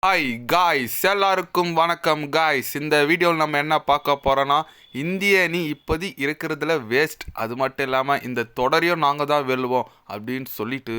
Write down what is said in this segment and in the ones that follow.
Hi guys, எல்லாருக்கும் வணக்கம் guys. இந்த வீடியோவில் நம்ம என்ன பார்க்க போகிறோன்னா, இந்திய அணி இப்போதி இருக்கிறதுல வேஸ்ட். அது மட்டும் இல்லாமல் இந்த தொடரையும் நாங்கள் தான் வெல்லுவோம் அப்படின்னு சொல்லிட்டு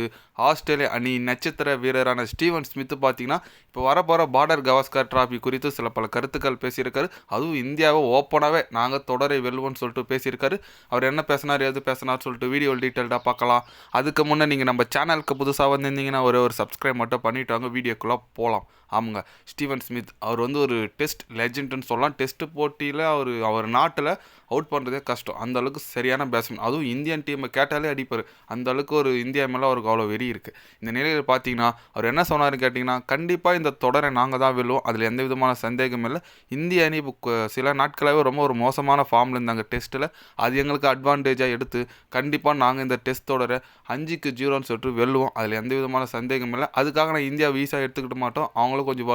ஆஸ்திரேலியா அணி நட்சத்திர வீரரான ஸ்டீவன் ஸ்மித்து பார்த்தீங்கன்னா இப்போ வரப்போகிற பார்டர் கவாஸ்கர் டிராஃபி குறித்து சில பல கருத்துக்கள் பேசியிருக்காரு. அதுவும் இந்தியாவை ஓப்பனாகவே நாங்கள் தொடரை வெல்லுவோம்னு சொல்லிட்டு பேசியிருக்காரு. அவர் என்ன பேசினார், எது பேசினார் சொல்லிட்டு வீடியோ டீட்டெயில்டாக பார்க்கலாம். அதுக்கு முன்னே நீங்கள் நம்ம சேனலுக்கு புதுசாக வந்திருந்தீங்கன்னா ஒரு சப்ஸ்கிரைப் மட்டும் பண்ணிவிட்டு வாங்க, வீடியோக்குள்ளே போகலாம். ஆமாங்க, ஸ்டீவன் ஸ்மித் அவர் ஒரு டெஸ்ட் லெஜெண்ட்னு சொல்லலாம். டெஸ்ட் போட்டியில் அவர் நாட்டில் அவுட் பண்ணுறதே கஷ்டம். அந்தளவுக்கு சரியான பேட்ஸ்மேன். அதுவும் இந்தியன் டீமை கேட்டாலே அடிப்பார். அந்தளவுக்கு ஒரு இந்தியா மேலே அவருக்கு அவ்வளோ வெறி இருக்குது. இந்த நிலையில் பார்த்தீங்கன்னா அவர் என்ன சொன்னார்னு கேட்டிங்கன்னா, கண்டிப்பாக இந்த தொடரை நாங்கள் தான் வெல்லுவோம், அதில் எந்த விதமான சந்தேகம் இல்லை. இந்திய அணி சில நாட்களாகவே ரொம்ப ஒரு மோசமான ஃபார்மில் இருந்தாங்க டெஸ்ட்டில். அது எங்களுக்கு அட்வான்டேஜாக எடுத்து கண்டிப்பாக நாங்கள் இந்த டெஸ்ட் தொடரை 5-0 சொல்லிட்டு வெல்லுவோம், அதில் எந்த விதமான சந்தேகம் இல்லை. அதுக்காக நான் இந்தியா வீசாக எடுத்துக்கிட்ட மாட்டோம். அவங்களும் கொஞ்சம்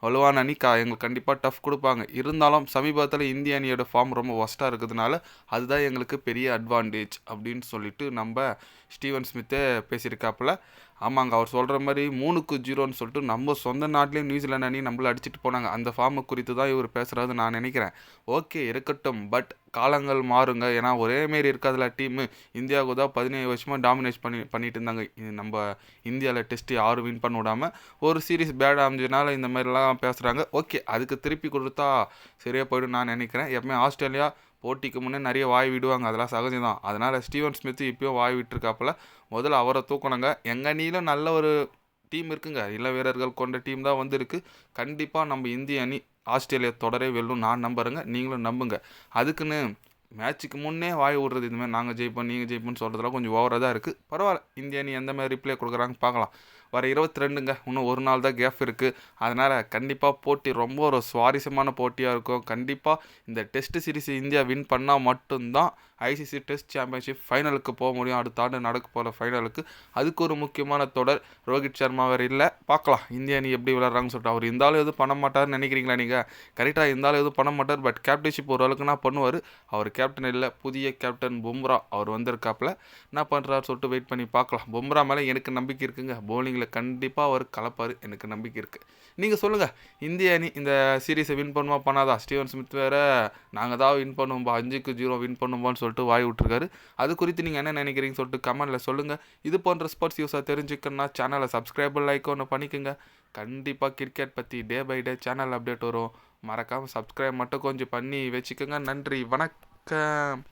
வலுவான அணி, எங்களுக்கு கண்டிப்பாக டஃப் கொடுப்பாங்க. இருந்தாலும் சமீபத்தில் இந்திய அணியோட ஃபார்ம் ரொம்ப ஒஸ்ட்டாக இருக்கிறதுனால அதுதான் எங்களுக்கு பெரிய அட்வான்டேஜ் அப்படின்னு சொல்லிட்டு நம்ம ஸ்டீவன் ஸ்மித்தே பேசியிருக்காப்புல. ஆமாங்க, அவர் சொல்கிற மாதிரி 3-0 சொல்லிட்டு நம்ம சொந்த நாட்டிலேயும் நியூசிலாந்து அணி நம்மள அடிச்சுட்டு போனாங்க. அந்த ஃபார்மை குறித்து தான் இவர் பேசுகிறது நான் நினைக்கிறேன். ஓகே, இருக்கட்டும். பட் காலங்கள் மாறுங்க. ஏன்னா ஒரே மாரி இருக்காதுல டீமு. இந்தியாவுக்கு தான் 17 வருஷமாக டாமினேட் பண்ணிட்டு இருந்தாங்க. நம்ம இந்தியாவில் டெஸ்ட்டு யாரும் வின் பண்ண விடாமல் ஒரு சீரீஸ் பேட் அமைஞ்சதுனால இந்த மாதிரிலாம் பேசுகிறாங்க. ஓகே, அதுக்கு திருப்பி கொடுத்தா சரியாக போய்டும் நான் நினைக்கிறேன். எப்பவுமே ஆஸ்திரேலியா போட்டிக்கு முன்னே நிறைய வாய் விடுவாங்க, அதெல்லாம் சகஜம் தான். அதனால் ஸ்டீவன் ஸ்மித்து இப்போயும் வாய் விட்டுருக்காப்புல. முதல்ல அவரை தூக்கணுங்க. எங்கள் அணியில் நல்ல ஒரு டீம் இருக்குங்க, இள வீரர்கள் கொண்ட டீம் தான் வந்திருக்கு. கண்டிப்பாக நம்ம இந்திய அணி ஆஸ்திரேலியா தொடரே வெல்லும் நான் நம்புறேங்க, நீங்களும் நம்புங்க. அதுக்குன்னு மேட்ச்சுக்கு முன்னே வாய் விடுறது, இதுமாதிரி நாங்கள் ஜெயிப்போம் நீங்கள் ஜெயிப்போம்னு சொல்கிறதுலாம் கொஞ்சம் ஓவராக தான் இருக்குது. பரவாயில்ல, இந்திய அணி எந்த மாதிரி ரிப்ளை கொடுக்குறாங்க பார்க்கலாம். வர 22ங்க, இன்னும் ஒரு நாள் தான் கேப் இருக்குது. அதனால் கண்டிப்பாக போட்டி ரொம்ப ஒரு சுவாரஸ்யமான போட்டியாக இருக்கும். கண்டிப்பாக இந்த டெஸ்ட் சீரிஸ் இந்தியா வின் பண்ணால் மட்டும்தான் ஐசிசி டெஸ்ட் சாம்பியன்ஷிப் ஃபைனலுக்கு போக முடியும். அடுத்த ஆண்டு நடக்க போகிற ஃபைனலுக்கு. அதுக்கு ஒரு முக்கியமான தொடர். ரோஹித் சர்மா வேறு இல்லை. பார்க்கலாம் இந்திய அணி எப்படி விளையாடுறாங்கன்னு சொல்லிட்டு. அவர் இருந்தாலும் எதுவும் பண்ண மாட்டார்னு நினைக்கிறீங்களா நீங்கள்? கரெக்டாக இருந்தாலும் எதுவும் பண்ண மாட்டார். பட் கேப்டன்ஷிப் ஓரளவுக்குனா பண்ணுவார். அவர் கேப்டன் இல்லை, புதிய கேப்டன் பும்ரா அவர் வந்திருக்காப்புல. என்ன பண்ணுறாரு சொல்லிட்டு வெயிட் பண்ணி பார்க்கலாம். பும்ரா மேலே எனக்கு நம்பிக்கை இருக்குங்க. பவுலிங்கில் கண்டிப்பாக அவர் கலப்பார், எனக்கு நம்பிக்கை இருக்குது. நீங்கள் சொல்லுங்கள், இந்திய அணி இந்த சீரீஸை வின் பண்ணுமா பண்ணாதா? ஸ்டீவன் ஸ்மித் வேறு நாங்கள் தான் வின் பண்ணுவோம்பா, 5-0 வின் பண்ணுவோம்பான்னு சொல்லிட்டு வாய் விட்டுருக்காரு. அது குறித்து நீங்கள் என்ன நினைக்கிறீங்கன்னு சொல்லிட்டு கமெண்ட்டில் சொல்லுங்கள். இது போன்ற ஸ்போர்ட்ஸ் யூஸாக தெரிஞ்சுக்கணுன்னா சேனலை சப்ஸ்கிரைப் லைக் ஒன்று பண்ணிக்கோங்க. கண்டிப்பாக கிரிக்கெட் பற்றி day by day channel update வரும். மறக்காமல் சப்ஸ்கிரைப் மட்டும் கொஞ்சம் பண்ணி வச்சுக்கோங்க. நன்றி, வணக்கம்.